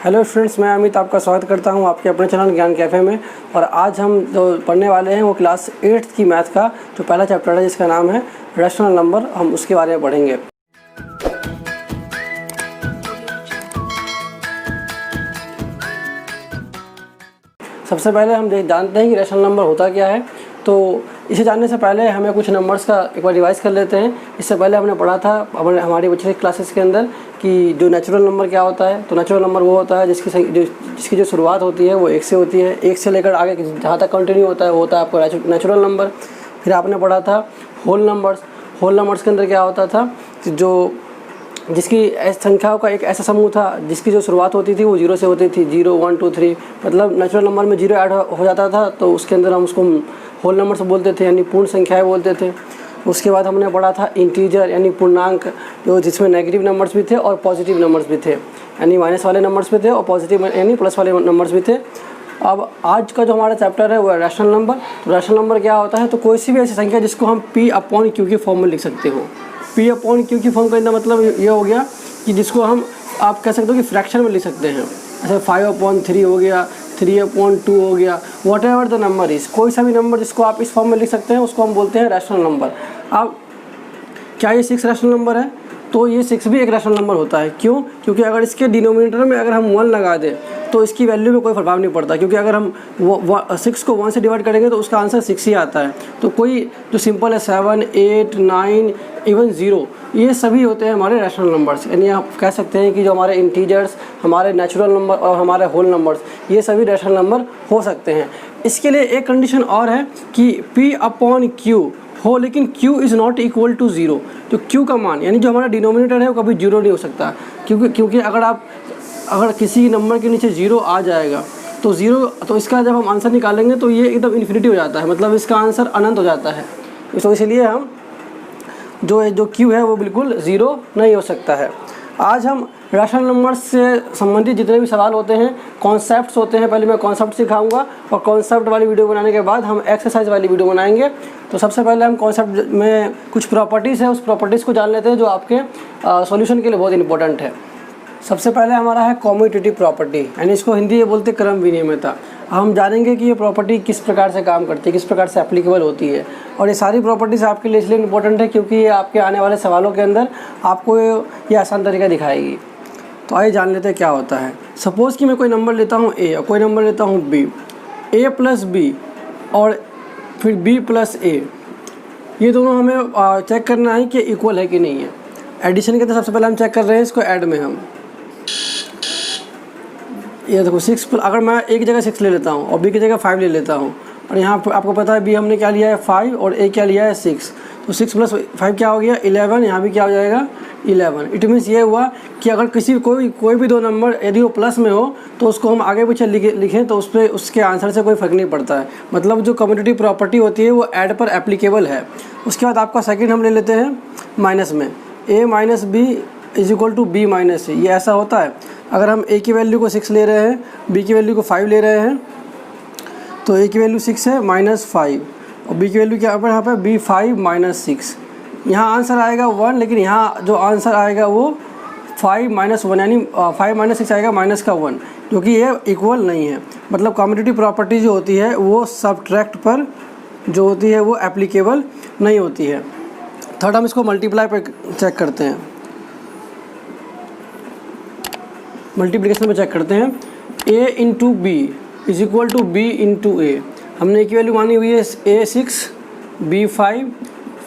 Hello friends, मैं अमित आपका स्वागत करता हूं आपके अपने चैनल ज्ञान कैफ़े में। और आज हम जो पढ़ने वाले हैं वो क्लास 8th की मैथ का जो पहला चैप्टर है जिसका नाम है रैशनल नंबर, हम उसके बारे में पढ़ेंगे। सबसे पहले हम जानते हैं कि रैशनल नंबर होता क्या है। तो इसे जानने से पहले हमें कुछ नंबर्स का एक बार रिवाइज कर लेते हैं। इससे पहले हमने पढ़ा था हमारी पिछली क्लासेस के अंदर कि जो नेचुरल नंबर क्या होता है। तो नेचुरल नंबर वो होता है जिसकी जो शुरुआत होती है वो 1 से होती है। 1 से लेकर आगे जहाँ तक कंटिन्यू होता है वो होता है आपका नेचुरल नंबर। फिर आपने पढ़ा था होल नंबर्स। होल नंबर्स के अंदर क्या होता था कि जिसकी संख्याओं का एक ऐसा समूह था जिसकी जो शुरुआत होती थी वो 0 से होती थी। 0 1 2 3 मतलब नेचुरल नंबर में 0 ऐड हो जाता था तो उसके अंदर हम उसको होल नंबर से बोलते थे, यानी पूर्ण संख्याएं बोलते थे। उसके बाद हमने पढ़ा था इंटीजर यानी पूर्णांक, जो जिसमें नेगेटिव नंबर्स भी थे और पॉजिटिव नंबर्स भी थे, यानी माइनस वाले नंबर्स भी थे और पॉजिटिव यानी प्लस वाले नंबर्स भी थे। अब आज का जो हमारा चैप्टर है वो है रैशनल नंबर। तो रैशनल नंबर क्या होता है, तो कोई सी भी ऐसी संख्या जिसको हम P/Q की फॉर्म में लिख सकते हो। P/Q की फॉर्म का मतलब ये हो गया कि जिसको आप कह सकते हो कि फ्रैक्शन में लिख सकते हैं। जैसे 5/3 हो गया, 3/2 हो गया, what ever the number is. कोई सा भी नंबर जिसको आप इस फॉर्म में लिख सकते हैं उसको हम बोलते हैं रैशनल नंबर। अब क्या ये 6 रैशनल नंबर है? तो ये 6 भी एक रैशनल नंबर होता है। क्यों? क्योंकि अगर इसके डिनोमिनेटर में अगर हम 1 लगा दें तो इसकी वैल्यू में कोई प्रभाव नहीं पड़ता, क्योंकि अगर हम 6 को 1 से डिवाइड करेंगे तो उसका आंसर 6 ही आता है। तो कोई जो सिंपल है 7 8 9 इवन 0 ये सभी होते हैं हमारे रैशनल नंबर्स। यानी आप कह सकते हैं कि जो हमारे इंटीजर्स, हमारे नेचुरल नंबर और हमारे होल नंबर्स ये सभी रैशनल नंबर हो सकते हैं। इसके लिए एक कंडीशन और है कि P/Q हो, लेकिन Q is not equal to 0। तो Q का मान यानी जो हमारा डिनोमिनेटर है वो कभी 0 नहीं हो सकता, क्योंकि अगर किसी नंबर के नीचे 0 आ जाएगा तो 0, तो इसका जब हम आंसर निकालेंगे तो ये एकदम इन्फिनिटी हो जाता है, मतलब इसका आंसर अनंत हो जाता है। तो इसलिए हम जो Q है वो बिल्कुल 0 नहीं हो सकता है। आज हम रैशनल नंबर से संबंधित जितने भी सवाल होते हैं, कॉन्सेप्ट्स होते हैं, पहले मैं कॉन्सेप्ट सिखाऊंगा और कॉन्सेप्ट वाली वीडियो बनाने के बाद हम एक्सरसाइज वाली वीडियो बनाएंगे। तो सबसे पहले हम कॉन्सेप्ट में कुछ प्रॉपर्टीज़ है उस प्रॉपर्टीज़ को जान लेते हैं जो आपके सॉल्यूशन के लिए बहुत इंपॉर्टेंट है। सबसे पहले हमारा है कॉम्यूटेटिव प्रॉपर्टी, यानी इसको हिंदी में बोलते क्रम विनिमयता। हम जानेंगे कि ये प्रॉपर्टी किस प्रकार से काम करती है, किस प्रकार से एप्लीकेबल होती है। और ये सारी प्रॉपर्टीज़ आपके लिए इसलिए इंपॉर्टेंट है क्योंकि ये आपके आने वाले सवालों के अंदर आपको ये आसान तरीका दिखाएगी। तो आइए जान लेते हैं क्या होता है। सपोज़ कि मैं कोई नंबर लेता हूँ A और कोई नंबर लेता हूँ B, A+B और फिर B+A, ये दोनों हमें चेक करना है कि इक्वल है कि नहीं है। एडिशन के तो सबसे पहले हम चेक कर रहे हैं इसको ऐड में। हम ये देखो 6, अगर मैं A की जगह 6 ले लेता हूँ और B की जगह 5 ले लेता हूँ, और यहाँ पर आपको पता है B हमने क्या लिया है 5 और A क्या लिया है 6, तो 6 + 5 क्या हो गया 11। यहाँ भी क्या हो जाएगा 11। इट मीन्स ये हुआ कि अगर कोई भी दो नंबर यदि वो प्लस में हो तो उसको हम आगे पीछे लिखें तो उसके आंसर से कोई फ़र्क नहीं पड़ता है। मतलब जो कम्यूटेटिव प्रॉपर्टी होती है वो ऐड पर एप्लीकेबल है। उसके बाद आपका सेकंड हम ले लेते हैं माइनस में, A - B = B - C। ये ऐसा होता है अगर हम A की वैल्यू को 6 ले रहे हैं, B की वैल्यू को 5 ले रहे हैं, तो A की वैल्यू 6 है -5 और B की वैल्यू क्या है यहाँ पर B5 - 6। यहाँ आंसर आएगा 1, लेकिन यहाँ जो आंसर आएगा वो 5 - 1 यानी 5 - 6 आएगा माइनस का 1, क्योंकि ये इक्वल नहीं है। मतलब कम्यूटेटिव प्रॉपर्टी जो होती है वो सब्ट्रैक्ट पर जो होती है वो एप्लीकेबल नहीं होती है। थर्ड हम इसको मल्टीप्लाई पर चेक करते हैं, मल्टीप्लिकेशन में चेक करते हैं। A × B = B × A। हमने A की वैल्यू मानी हुई है A 6, B 5,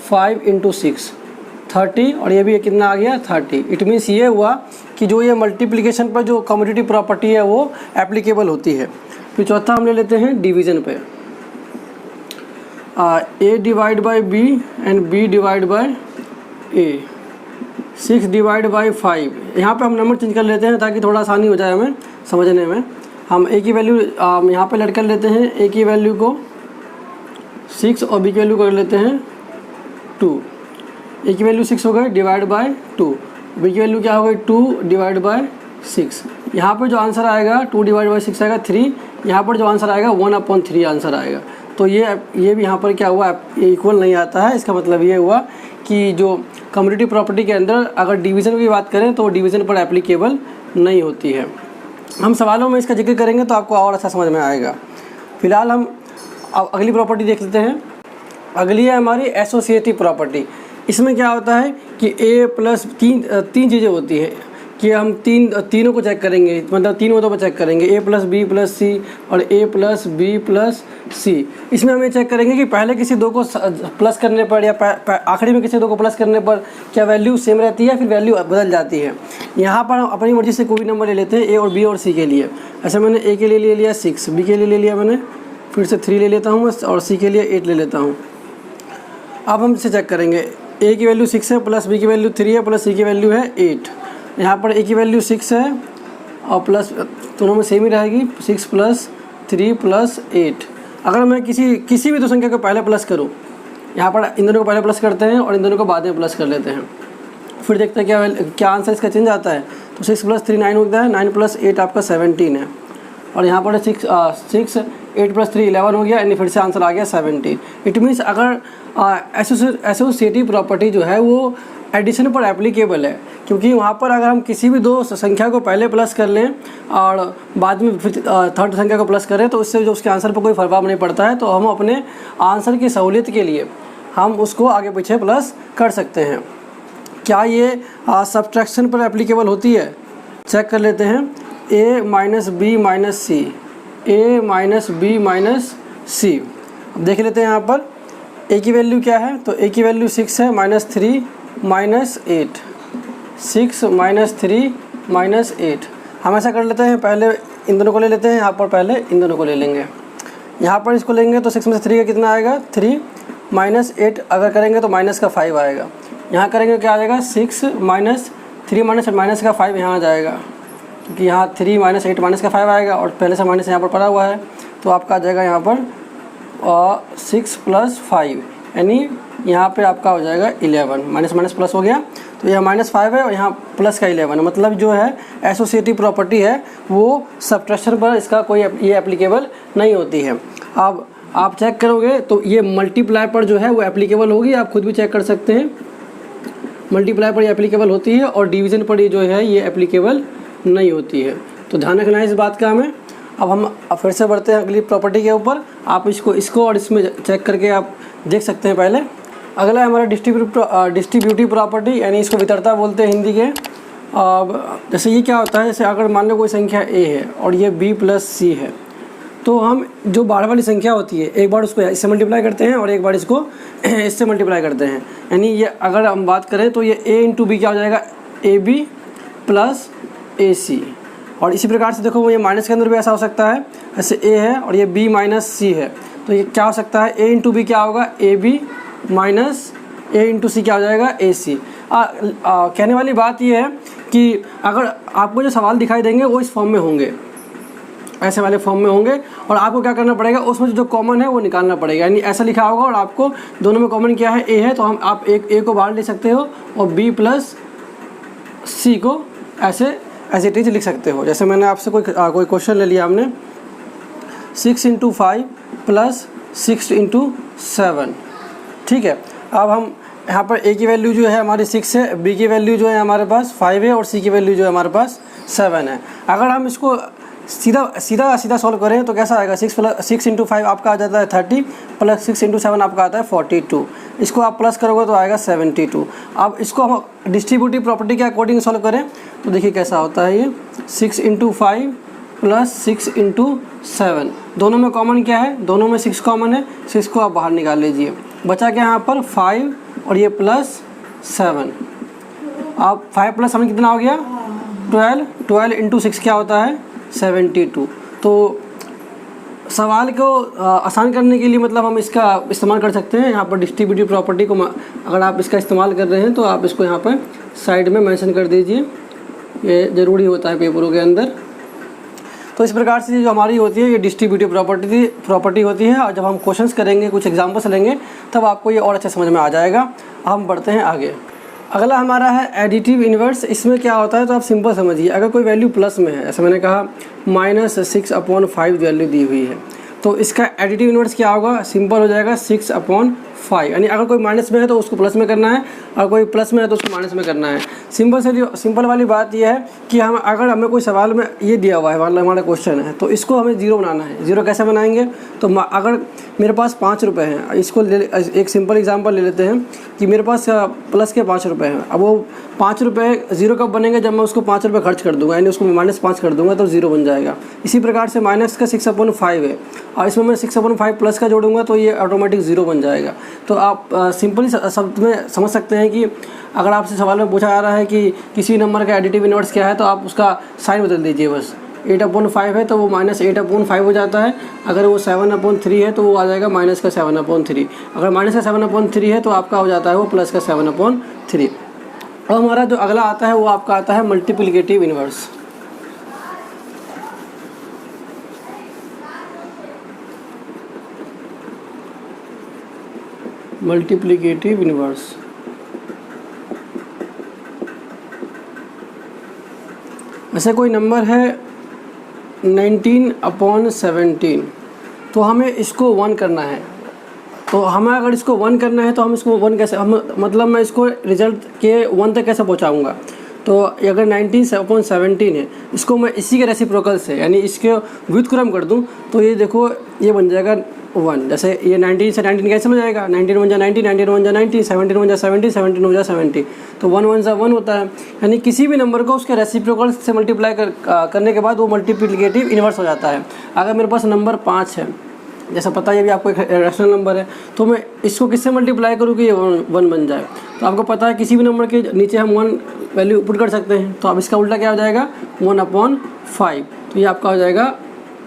5 × 6 30, और ये भी कितना आ गया 30। इट मीन्स ये हुआ कि जो ये मल्टीप्लिकेशन पर जो कम्यूटेटिव प्रॉपर्टी है वो एप्लीकेबल होती है। फिर चौथा हम ले लेते हैं डिवीज़न पे। A/B and B/A, 6/5। यहाँ पे हम नंबर चेंज कर लेते हैं ताकि थोड़ा आसानी हो जाए हमें समझने में। हम A की वैल्यू यहाँ पे लड़ कर लेते हैं, A की वैल्यू को 6 और B की वैल्यू कर लेते हैं 2। A की वैल्यू 6 हो गई /2, B की वैल्यू क्या हो गई 2/6। यहाँ पर जो आंसर आएगा 2/6 आएगा 3, यहाँ पर जो आंसर आएगा 1/3 आंसर आएगा। तो ये भी यहाँ पर क्या हुआ, इक्वल नहीं आता है। इसका मतलब ये हुआ कि जो कम्यूटेटिव प्रॉपर्टी के अंदर अगर डिवीज़न की बात करें तो डिवीज़न पर एप्लीकेबल नहीं होती है। हम सवालों में इसका जिक्र करेंगे तो आपको और अच्छा समझ में आएगा। फिलहाल हम अब अगली प्रॉपर्टी देख लेते हैं। अगली है हमारी एसोसिएटिव प्रॉपर्टी। इसमें क्या होता है कि ए प्लस तीन चीज़ें होती हैं कि हम तीनों को चेक करेंगे, मतलब तीन वालों पर चेक करेंगे, ए प्लस बी प्लस सी और ए प्लस बी प्लस सी। इसमें हम ये चेक करेंगे कि पहले किसी दो को प्लस करने पर या आखिरी में किसी दो को प्लस करने पर क्या वैल्यू सेम रहती है या फिर वैल्यू बदल जाती है। यहाँ पर हम अपनी मर्जी से कोई भी नंबर ले लेते हैं, ए और बी और सी के लिए। ऐसे मैंने ए के लिए ले लिया 6, बी के लिए ले लिया मैंने फिर से 3 ले लेता हूँ और सी के लिए 8 ले लेता हूँ। अब हम इसे चेक करेंगे, ए की वैल्यू 6 है प्लस बी की वैल्यू 3 है प्लस सी की वैल्यू है 8। यहाँ पर ए की वैल्यू 6 है और प्लस दोनों में सेम ही रहेगी, 6 प्लस 3 प्लस 8। अगर मैं किसी भी दो संख्या को पहले प्लस करूँ, यहाँ पर इन दोनों को पहले प्लस करते हैं और इन दोनों को बाद में प्लस कर लेते हैं, फिर देखते हैं क्या आंसर इसका चेंज आता है। तो 6 प्लस 3 9 होता है, 9 प्लस 8 आपका 17 है और यहाँ पर 6 8 प्लस 3 11 हो गया, यानी फिर से आंसर आ गया 17। इट मीन्स अगर एसोसिएटिव प्रॉपर्टी जो है वो एडिशन पर एप्लीकेबल है, क्योंकि वहाँ पर अगर हम किसी भी दो संख्या को पहले प्लस कर लें और बाद में फिर थर्ड संख्या को प्लस करें तो उससे जो उसके आंसर पर कोई प्रभाव नहीं पड़ता है। तो हम अपने आंसर की सहूलियत के लिए हम उसको आगे पीछे प्लस कर सकते हैं। क्या ये सब्ट्रैक्शन पर एप्लीकेबल होती है? चेक कर लेते हैं। a minus B minus C, A minus B minus C. अब देख लेते हैं यहाँ पर a की वैल्यू क्या है। तो a की वैल्यू 6 है, -3 -8, 6 -3 -8। हम ऐसा कर लेते हैं, पहले इन दोनों को ले लेते हैं, यहाँ पर पहले इन दोनों को ले लेंगे। यहाँ पर इसको लेंगे तो 6 में से 3 का कितना आएगा 3, -8 अगर करेंगे तो माइनस का 5 आएगा। यहाँ करेंगे क्या आ जाएगा 6 माइनस 3 माइनस का 5 यहाँ आ जाएगा, क्योंकि यहाँ 3 - 8 माइनस का 5 आएगा और पहले से माइनस यहाँ पर पड़ा हुआ है। तो आपका आ जाएगा यहाँ पर 6 + 5, यानी यहाँ पे आपका हो जाएगा 11। माइनस प्लस हो गया, तो यह -5 है और यहाँ प्लस का 11 है। मतलब जो है एसोसिएटिव प्रॉपर्टी है वो सब्ट्रैक्शन पर इसका कोई ये एप्लीकेबल नहीं होती है। अब आप चेक करोगे तो ये मल्टीप्लाई पर जो है वो एप्लीकेबल होगी, आप खुद भी चेक कर सकते हैं। मल्टीप्लाई पर ये एप्लीकेबल होती है और डिवीज़न पर ये जो है ये एप्लीकेबल नहीं होती है। तो ध्यान रखना है इस बात का हमें। अब हम फिर से बढ़ते हैं अगली प्रॉपर्टी के ऊपर। आप इसको और इसमें चेक करके आप देख सकते हैं। पहले अगला है हमारा डिस्ट्रीब्यूटिव प्रॉपर्टी, यानी इसको वितरता बोलते हैं हिंदी के। जैसे ये क्या होता है, जैसे अगर मान लो कोई संख्या a है और ये b + c है, तो हम जो बाहर वाली संख्या होती है एक बार उसको इससे मल्टीप्लाई करते हैं और एक बार इसको इससे मल्टीप्लाई करते हैं। यानी ये अगर हम बात करें तो ये a × b क्या हो जाएगा ab + ac। और इसी प्रकार से देखो ये माइनस के अंदर भी ऐसा हो सकता है, ऐसे a है और ये b - c है, तो ये क्या हो सकता है a × b क्या होगा ab - a × c क्या हो जाएगा ac। कहने वाली बात ये है कि अगर आपको जो सवाल दिखाई देंगे वो इस फॉर्म में होंगे, ऐसे वाले फॉर्म में होंगे, और आपको क्या करना पड़ेगा उसमें जो कॉमन है वो निकालना पड़ेगा। यानी ऐसा लिखा होगा और आपको दोनों में कॉमन क्या है a है, तो आप a को बाहर ले सकते हो और b + c को ऐसे एज इट इज लिख सकते हो। जैसे मैंने आपसे कोई क्वेश्चन ले लिया हमने 6 × 5 + 6 × 7, ठीक है। अब हम यहाँ पर a की वैल्यू जो है हमारी 6 है, b की वैल्यू जो है हमारे पास 5 है और c की वैल्यू जो है हमारे पास 7 है। अगर हम इसको सीधा सॉल्व करें तो कैसा आएगा 6 × 5 आपका आ जाता है 30 + 6 × 7 आपका आता है 42। इसको आप प्लस करोगे तो आएगा 72। अब इसको हम डिस्ट्रीब्यूटिव प्रॉपर्टी के अकॉर्डिंग सॉल्व करें तो देखिए कैसा होता है ये 6 × 5 + 6 × 7। दोनों में कॉमन क्या है, दोनों में 6 कॉमन है, 6 को आप बाहर निकाल लीजिए। बचा क्या यहाँ पर 5 और ये +7। अब 5 + 7 कितना हो गया 12 × 6 क्या होता है 72। तो सवाल को आसान करने के लिए मतलब हम इसका इस्तेमाल कर सकते हैं। यहाँ पर डिस्ट्रीब्यूटिव प्रॉपर्टी को अगर आप इसका इस्तेमाल कर रहे हैं तो आप इसको यहाँ पर साइड में मेंशन कर दीजिए, ये ज़रूरी होता है पेपरों के अंदर। तो इस प्रकार से जो हमारी होती है ये डिस्ट्रीब्यूटिव प्रॉपर्टी होती है, और जब हम क्वेश्चंस करेंगे कुछ एग्जांपल्स लेंगे तब आपको ये और अच्छे समझ में आ जाएगा। हम बढ़ते हैं आगे। अगला हमारा है एडिटिव इन्वर्स। इसमें क्या होता है तो आप सिंपल समझिए, अगर कोई वैल्यू प्लस में है, ऐसा मैंने कहा -6/5 वैल्यू दी हुई है, तो इसका एडिटिव इन्वर्स क्या होगा, सिंपल हो जाएगा 6/5 5, यानी अगर कोई माइनस में है तो उसको प्लस में करना है, और कोई प्लस में है तो उसको माइनस में करना है। सिंपल वाली बात यह है कि हम अगर हमें कोई सवाल में ये दिया हुआ है, हमारा क्वेश्चन है, तो इसको हमें ज़ीरो बनाना है। ज़ीरो कैसे बनाएंगे? तो अगर मेरे पास 5 रुपये हैं, इसको एक सिंपल एग्जांपल ले लेते हैं कि मेरे पास प्लस के 5 रुपये हैं। अब वो 5 रुपये ज़ीरो कब बनेंगे? जब मैं उसको 5 रुपये खर्च कर दूँगा, यानी उसको -5 कर दूँगा तो ज़ीरो बन जाएगा। इसी प्रकार से माइनस का 6/5 है, और इसमें मैं 6/5 प्लस का जोड़ूंगा तो ये ऑटोमेटिक ज़ीरो बन जाएगा। तो आप सिंपली शब्द में समझ सकते हैं कि अगर आपसे सवाल में पूछा जा रहा है कि किसी नंबर का एडिटिव इनवर्स क्या है, तो आप उसका साइन बदल दीजिए बस। 8/5 है तो वो -8/5 हो जाता है। अगर वो 7/3 है तो वो आ जाएगा माइनस का 7/3। अगर माइनस का 7/3 है तो आपका हो जाता है वो प्लस का 7/3। और हमारा जो अगला आता है वो आपका आता है मल्टीप्लिकेटिव इनवर्स। मल्टीप्लिकेटिव इनवर्स ऐसे कोई नंबर है 19/17, तो हमें इसको 1 करना है। तो हमें अगर इसको 1 करना है तो हम इसको 1 कैसे, मतलब मैं इसको रिजल्ट के 1 तक कैसे पहुंचाऊंगा? तो अगर 19/17 है, इसको मैं इसी के रेसिप्रोकल से, यानी इसके व्युत्क्रम कर दूं, तो ये देखो ये बन जाएगा 1। जैसे ये 19 से 19 कैंसिल हो जाएगा, 19 1 जा 90, 19 1 जा 90, 17 1 जा 70, 17 1 जा 70, तो 1 1 जा 1 होता है। यानी किसी भी नंबर को उसके रेसिप्रोकल से मल्टीप्लाई करने के बाद वो मल्टीप्लिकेटिव इनवर्स हो जाता है। अगर मेरे पास नंबर 5 है, जैसा पता है ये भी आपको एक रैशनल नंबर है, तो मैं इसको किससे मल्टीप्लाई करूँ कि ये 1 बन जाए? तो आपको पता है किसी भी नंबर के नीचे हम 1 वैल्यू पुट कर सकते हैं। तो अब इसका उल्टा क्या हो जाएगा? 1/5। तो ये आपका हो जाएगा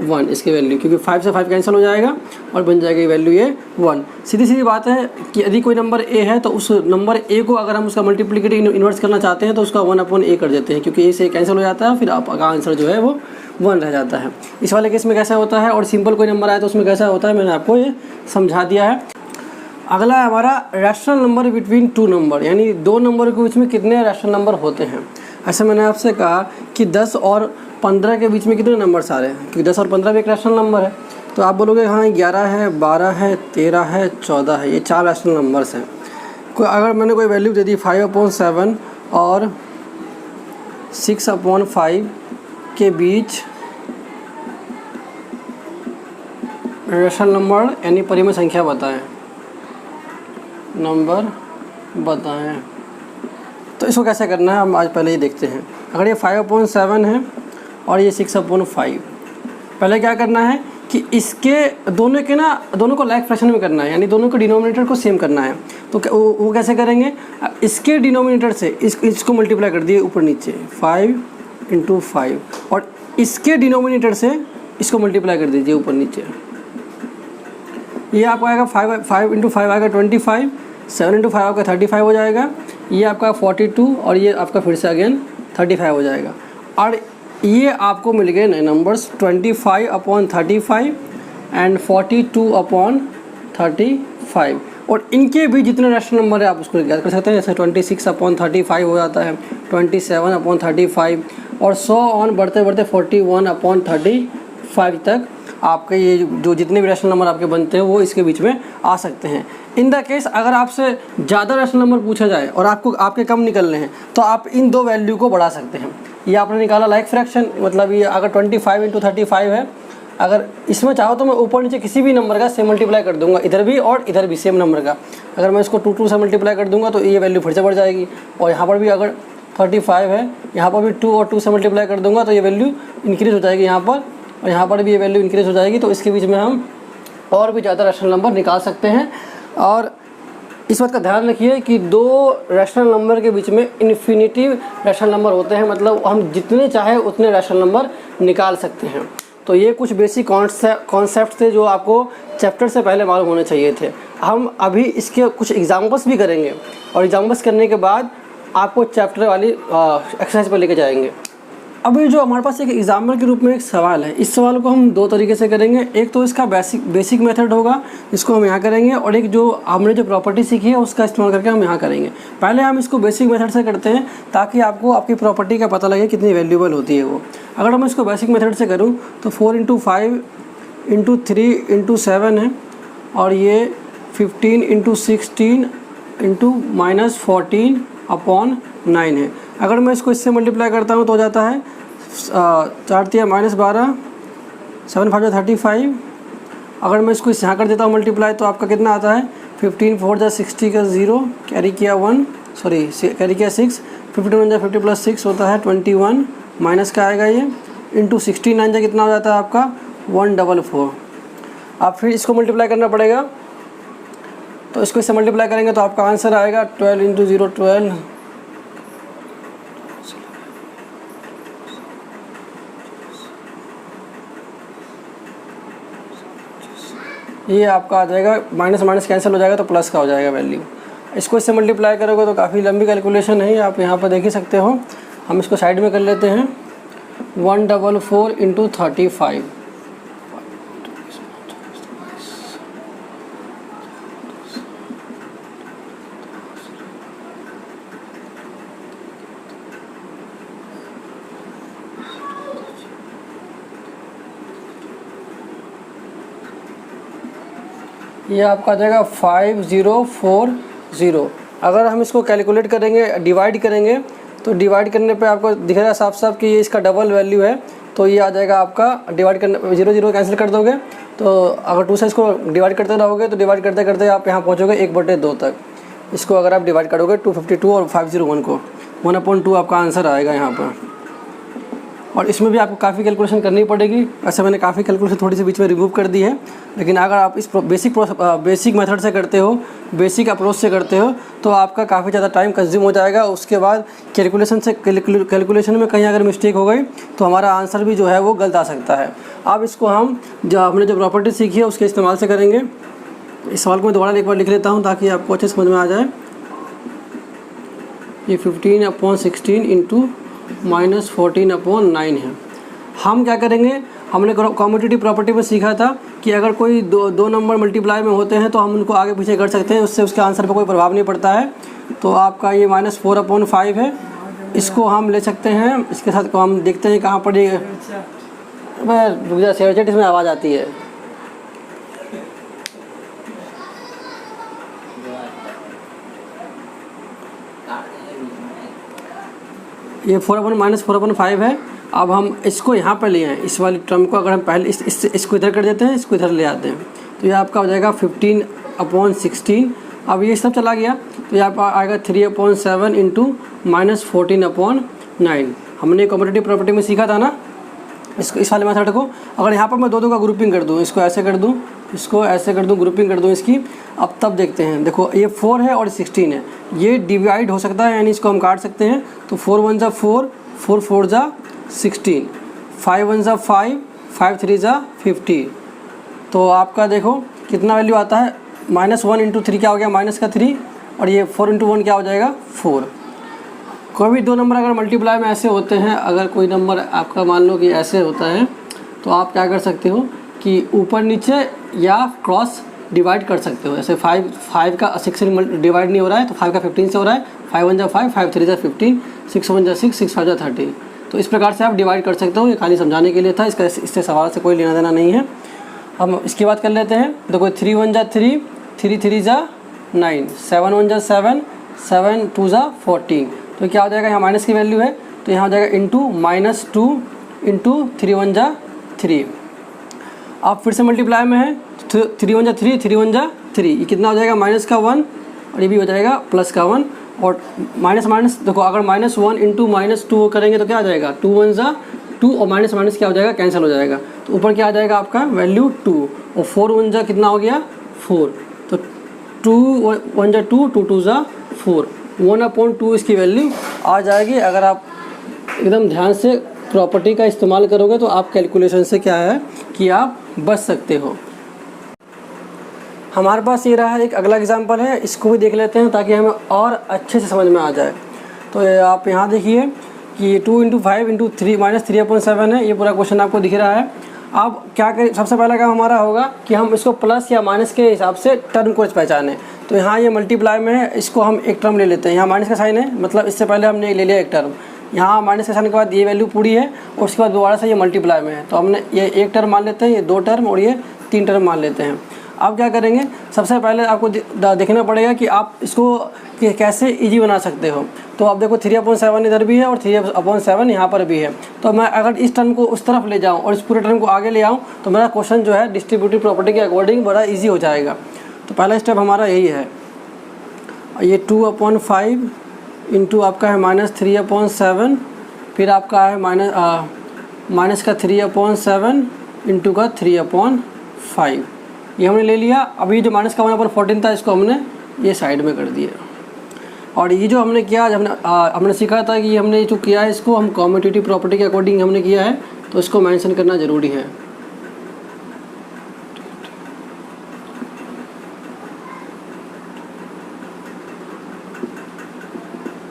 1 इसकी वैल्यू, क्योंकि 5 से 5 कैंसिल हो जाएगा और बन जाएगी वैल्यू ये 1। सीधी सीधी बात है कि यदि कोई नंबर a है तो उस नंबर a को अगर हम उसका मल्टीप्लिकेटिव इन्वर्स करना चाहते हैं तो उसका 1/a कर देते हैं, क्योंकि a से कैंसिल हो जाता है, फिर आपका आंसर जो है वो 1 रह जाता है। इस वाले केस में कैसा होता है, और सिंपल कोई नंबर आए तो उसमें कैसा होता है, मैंने आपको ये समझा दिया है। अगला है हमारा रैशनल नंबर बिटवीन 2 नंबर, यानी 2 नंबर के बीच में कितने रैशनल नंबर होते हैं। ऐसे मैंने आपसे कहा कि 10 और 15 के बीच में कितने नंबर्स आ रहे हैं, क्योंकि 10 और 15 भी एक रैशनल नंबर है। तो आप बोलोगे हाँ 11 है, 12 है, 13 है, 14 है, ये 4 रैशनल नंबर्स हैं। अगर मैंने कोई वैल्यू दे दी 5/7 और 6/5 के बीच रैशनल नंबर यानी परिमेय संख्या बताएं, नंबर बताएं। तो इसको कैसे करना है हम आज पहले ही देखते हैं। अगर ये 5/7 है और ये 6/5, पहले क्या करना है कि इसके दोनों को लाइक फ्रैक्शन में करना है, यानी दोनों के डिनोमिनेटर को सेम करना है। तो वो कैसे करेंगे? इसके डिनोमिनेटर से इसको मल्टीप्लाई कर दिए ऊपर नीचे 5 × 5, और इसके डिनोमिनेटर से इसको मल्टीप्लाई कर दीजिए ऊपर नीचे। ये आपका आएगा 5 × 5 आएगा 25, 7 × 5 आपका 35 हो जाएगा, ये आपका 42 और ये आपका फिर से अगेन 35 हो जाएगा। और ये आपको मिल गए नए नंबर्स 25/35 एंड 42/35, और इनके भी जितने रैशनल नंबर है आप उसको याद कर सकते हैं। जैसे 26/35 हो जाता है, 27/35, और 100 ऑन बढ़ते बढ़ते 41/35 तक आपके ये जो जितने भी रैशनल नंबर आपके बनते हैं वो इसके बीच में आ सकते हैं। इन द केस अगर आपसे ज़्यादा रैशनल नंबर पूछा जाए और आपके कम निकलने हैं तो आप इन 2 वैल्यू को बढ़ा सकते हैं। ये आपने निकाला लाइक फ्रैक्शन, मतलब ये अगर 25 × 35 है, अगर इसमें चाहो तो मैं ऊपर नीचे किसी भी नंबर का सेम मल्टीप्लाई कर दूंगा, इधर भी और इधर भी सेम नंबर का। अगर मैं इसको 2 से मल्टीप्लाई कर दूंगा तो ये वैल्यू फिर से बढ़ जाएगी, और यहाँ पर भी अगर 35 है, यहाँ पर भी 2 और 2 से मल्टीप्लाई कर दूंगा तो ये वैल्यू इंक्रीज़ हो जाएगी यहाँ पर, और यहाँ पर भी ये वैल्यू इंक्रीज़ हो जाएगी। तो इसके बीच में हम और भी ज़्यादा रैशनल नंबर निकाल सकते हैं। और इस बात का ध्यान रखिए कि 2 रैशनल नंबर के बीच में इन्फिनिटिव रैशनल नंबर होते हैं, मतलब हम जितने चाहे उतने रैशनल नंबर निकाल सकते हैं। तो ये कुछ बेसिक कॉन्सेप्ट थे जो आपको चैप्टर से पहले मालूम होने चाहिए थे। हम अभी इसके कुछ एग्जाम्पल्स भी करेंगे, और एग्जाम्पल्स करने के बाद आपको चैप्टर वाली एक्सरसाइज पर लेके जाएंगे। अभी जो हमारे पास एक एग्जाम्पल के रूप में एक सवाल है, इस सवाल को हम 2 तरीके से करेंगे। एक तो इसका बेसिक मेथड होगा जिसको हम यहाँ करेंगे, और एक जो हमने जो प्रॉपर्टी सीखी है उसका इस्तेमाल करके हम यहाँ करेंगे। पहले हम इसको बेसिक मेथड से करते हैं ताकि आपको आपकी प्रॉपर्टी का पता लगे कितनी वैल्यूबल होती है वो। अगर मैं इसको बेसिक मेथड से करूँ तो 4 × 5 × 3 × 7 है, और ये 15 इंटू 16 इंटू -14/9 है। अगर मैं इसको इससे मल्टीप्लाई करता हूँ तो हो जाता है 4×3 -12, 7×5 = 35। अगर मैं इसको यहाँ कर देता हूँ मल्टीप्लाई तो आपका कितना आता है 15 4 × 60 का 0, कैरी किया 1, सॉरी कैरी किया 6, 51 × 50 + 6 होता है 21, माइनस का आएगा ये, इंटू 16 9 कितना हो जाता है आपका 144। आप फिर इसको मल्टीप्लाई करना पड़ेगा, तो इसको इससे मल्टीप्लाई करेंगे तो आपका आंसर आएगा 12 × 0 12। ये आपका आ जाएगा, माइनस माइनस कैंसिल हो जाएगा तो प्लस का हो जाएगा वैल्यू। इसको इससे मल्टीप्लाई करोगे तो काफ़ी लंबी कैलकुलेशन है, आप यहाँ पर देख ही सकते हो। हम इसको साइड में कर लेते हैं, 144 × 35। ये आपका आ जाएगा 5040। अगर हम इसको कैलकुलेट करेंगे, डिवाइड करेंगे, तो डिवाइड करने पे आपको दिख रहा है साफ साफ कि ये इसका डबल वैल्यू है। तो ये आ जाएगा आपका, डिवाइड करने 0 0 कैंसिल कर दोगे तो अगर 2 से इसको डिवाइड करते रहोगे तो डिवाइड करते करते आप यहाँ पहुँचोगे 1/2 तक। इसको अगर आप डिवाइड करोगे 252 और 501 को, 1/2 आपका आंसर आएगा यहाँ पर। और इसमें भी आपको काफ़ी कैलकुलेशन करनी पड़ेगी। ऐसे मैंने काफ़ी कैलकुलेशन थोड़ी सी बीच में रिमूव कर दी है, लेकिन अगर आप इस बेसिक मेथड से करते हो, बेसिक अप्रोच से करते हो, तो आपका काफ़ी ज़्यादा टाइम कंज्यूम हो जाएगा। उसके बाद कैलकुलेशन में कहीं अगर मिस्टेक हो गई तो हमारा आंसर भी जो है वो गलत आ सकता है। अब इसको हम हमने जो प्रॉपर्टी सीखी है उसके इस्तेमाल से करेंगे। इस सवाल को मैं दोबारा एक बार लिख लेता हूँ ताकि आपको अच्छे समझ में आ जाए। ये 15/16 इंटू -14/9 है। हम क्या करेंगे, हमने कॉम्यूटेटिव प्रॉपर्टी में सीखा था कि अगर कोई दो नंबर मल्टीप्लाई में होते हैं तो हम उनको आगे पीछे कर सकते हैं, उससे उसके आंसर पर कोई प्रभाव नहीं पड़ता है। तो आपका ये -4/5 है, इसको हम ले सकते हैं। इसके साथ को हम देखते हैं कहाँ पर ये सेवचेट इसमें आवाज़ आती है। ये 4/-4/5 है। अब हम इसको यहाँ पर ले आए, इस वाली टर्म को अगर हम पहले इसको इधर कर देते हैं, इसको इधर ले आते हैं, तो ये आपका हो जाएगा 15/16। अब ये सब चला गया तो ये आपका आएगा 3/7 इंटू -14/9। हमने कॉम्पिटिटिव प्रॉपर्टी में सीखा था ना इसको, इस वाले मेथड को। अगर यहाँ पर मैं दो का ग्रुपिंग कर दूँ, इसको ऐसे कर दूँ, इसको ऐसे कर दूँ, ग्रुपिंग कर दूँ इसकी। अब तब देखते हैं, देखो ये 4 है और 16 है, ये डिवाइड हो सकता है, यानी इसको हम काट सकते हैं। तो 4 1 = 4, 4 4 = 16, 5 1 = 5, 5 3 = 50। तो आपका देखो कितना वैल्यू आता है, -1 × 3 क्या हो गया, -3, और ये 4 × 1 क्या हो जाएगा 4। कोई भी दो नंबर अगर मल्टीप्लाई में ऐसे होते हैं, अगर कोई नंबर आपका मान लो कि ऐसे होता है, तो आप क्या कर सकते हो कि ऊपर नीचे या क्रॉस डिवाइड कर सकते हो। जैसे 5 का 6 से डिवाइड नहीं हो रहा है तो 5 का 15 से हो रहा है, 5 1 = 5, 5 3 = 15, 6 1 = 6, 6 5 = 30। तो इस प्रकार से आप डिवाइड कर सकते हो। ये खाली समझाने के लिए था, इससे सवाल से कोई लेना देना नहीं है। हम इसकी बात कर लेते हैं। देखो 3 1 = 3, 3 3 = 9, 7 1 = 7, 7 2 = 14। तो क्या हो जाएगा, यहाँ माइनस की वैल्यू है तो यहाँ हो जाएगा इंटू -2 इंटू 3 1 = 3। आप फिर से मल्टीप्लाई में है, 3 1 = 3, 3 1 = 3, ये कितना हो जाएगा -1, और ये भी हो जाएगा +1। और माइनस देखो, अगर -1 इंटू -2 करेंगे तो क्या आ जाएगा, 2 1 = 2, और माइनस क्या हो जाएगा, कैंसिल हो जाएगा। तो ऊपर क्या आ जाएगा आपका वैल्यू 2, और 4 1 = कितना हो गया 4, तो 2 1 = 2, 2 2 = 4, 1/2 इसकी वैल्यू आ जाएगी। अगर आप एकदम ध्यान से प्रॉपर्टी का इस्तेमाल करोगे तो आप कैलकुलेशन से क्या है कि आप बच सकते हो। हमारे पास ये रहा एक अगला एग्जांपल है, इसको भी देख लेते हैं ताकि हमें और अच्छे से समझ में आ जाए। तो आप यहाँ देखिए कि 2 × 5 × 3 -3/7 है, ये पूरा क्वेश्चन आपको दिख रहा है। अब क्या करें, सबसे पहला काम हमारा होगा कि हम इसको प्लस या माइनस के हिसाब से टर्म को पहचानें। तो यहाँ ये मल्टीप्लाई में है, इसको हम एक टर्म ले लेते हैं। यहाँ माइनस का साइन है, मतलब इससे पहले हमने ले लिया एक टर्म। यहाँ माइनस के साइन के बाद ये वैल्यू पूरी है, और उसके बाद दोबारा से ये मल्टीप्लाई में है, तो हमने ये एक टर्म मान लेते हैं, ये 2 टर्म और ये 3 टर्म मान लेते हैं। आप क्या करेंगे, सबसे पहले आपको देखना पड़ेगा कि आप इसको कैसे ईजी बना सकते हो। तो आप देखो 3/7 इधर भी है और 3/7 यहाँ पर भी है। तो मैं अगर इस टर्म को उस तरफ ले जाऊँ और इस पूरे टर्म को आगे ले आऊँ तो मेरा क्वेश्चन जो है डिस्ट्रीब्यूटिव प्रॉपर्टी के अकॉर्डिंग बड़ा ईजी हो जाएगा। तो पहला स्टेप हमारा यही है, ये 2/5 इंटू आपका है -3/7, फिर आपका है माइनस का 3/7 इंटू का 3/5, ये हमने ले लिया। अभी जो माइनस का 1/14 था इसको हमने ये साइड में कर दिया। और ये जो हमने किया, हमने सीखा था कि हमने जो किया है इसको हम कम्यूटेटिव प्रॉपर्टी के अकॉर्डिंग हमने किया है, तो इसको मेंशन करना ज़रूरी है।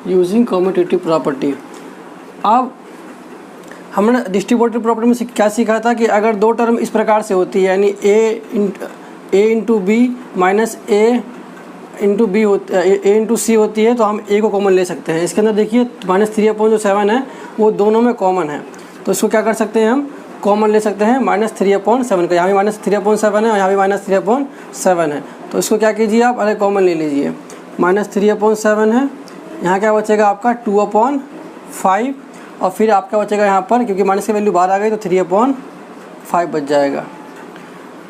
Using commutative property. अब हमने डिस्ट्रीब्यूटिव प्रॉपर्टी में क्या सीखा था कि अगर दो टर्म इस प्रकार से होती है, यानी ए इंटू बी माइनस ए इंटू सी होती है, तो हम ए को कॉमन ले सकते हैं। इसके अंदर देखिए -3/7 है वो दोनों में कॉमन है, तो इसको क्या कर सकते हैं, हम कॉमन ले सकते हैं -3/7 का। यहाँ भी -3/7 है और यहाँ भी -3/7 है, तो इसको क्या कीजिए आप, अरे कॉमन ले लीजिए। -3/7 है, यहाँ क्या बचेगा आपका 2/5, और फिर आपका बचेगा यहाँ पर, क्योंकि माइनस की वैल्यू बाहर आ गई तो 3/5 बच जाएगा।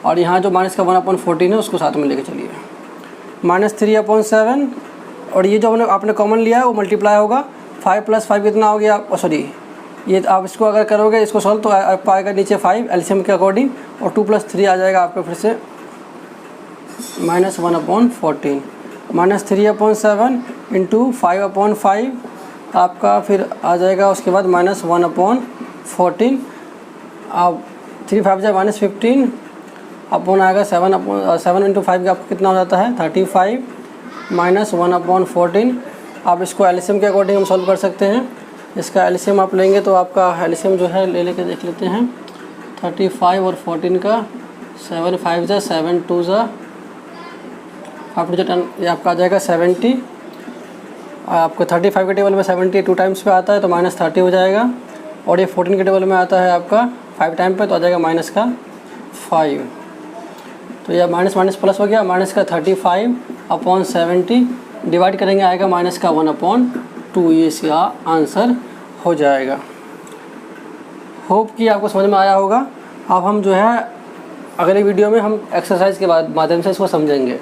और यहाँ जो माइनस का 1/14 है उसको साथ में लेके चलिए, -3/7, और ये जो आपने कॉमन लिया है वो मल्टीप्लाई होगा 5 + 5 कितना हो गया, सॉरी ये आप इसको अगर करोगे इसको सॉल्व तो आप आएगा नीचे 5 एलसीएम के अकॉर्डिंग, और 2 + 3 आ जाएगा आपका फिर से -1/14। -3/7 इंटू 5/5 आपका फिर आ जाएगा, उसके बाद -1/14। अब 3 × 5 = -15 अपॉन आएगा 7 इंटू 5 का आपको कितना हो जाता है 35 -1/14। आप इसको एलसीएम के अकॉर्डिंग हम सॉल्व कर सकते हैं। इसका एलसीएम आप लेंगे तो आपका एलसीएम जो है ले लेके देख लेते हैं, 35 और 14 का 7 × 5 = 7 × 2 = आप जो ये आपका आ जाएगा 70। आपको 35 के टेबल में 70 2 टाइम्स पे आता है तो -30 हो जाएगा, और ये 14 के टेबल में आता है आपका 5 टाइम पे तो आ जाएगा -5। तो यह माइनस प्लस हो गया, -35/70 डिवाइड करेंगे आएगा -1/2, ये इसका आंसर हो जाएगा। होप कि आपको समझ में आया होगा। अब हम जो है अगले वीडियो में हम एक्सरसाइज के माध्यम से इसको समझेंगे।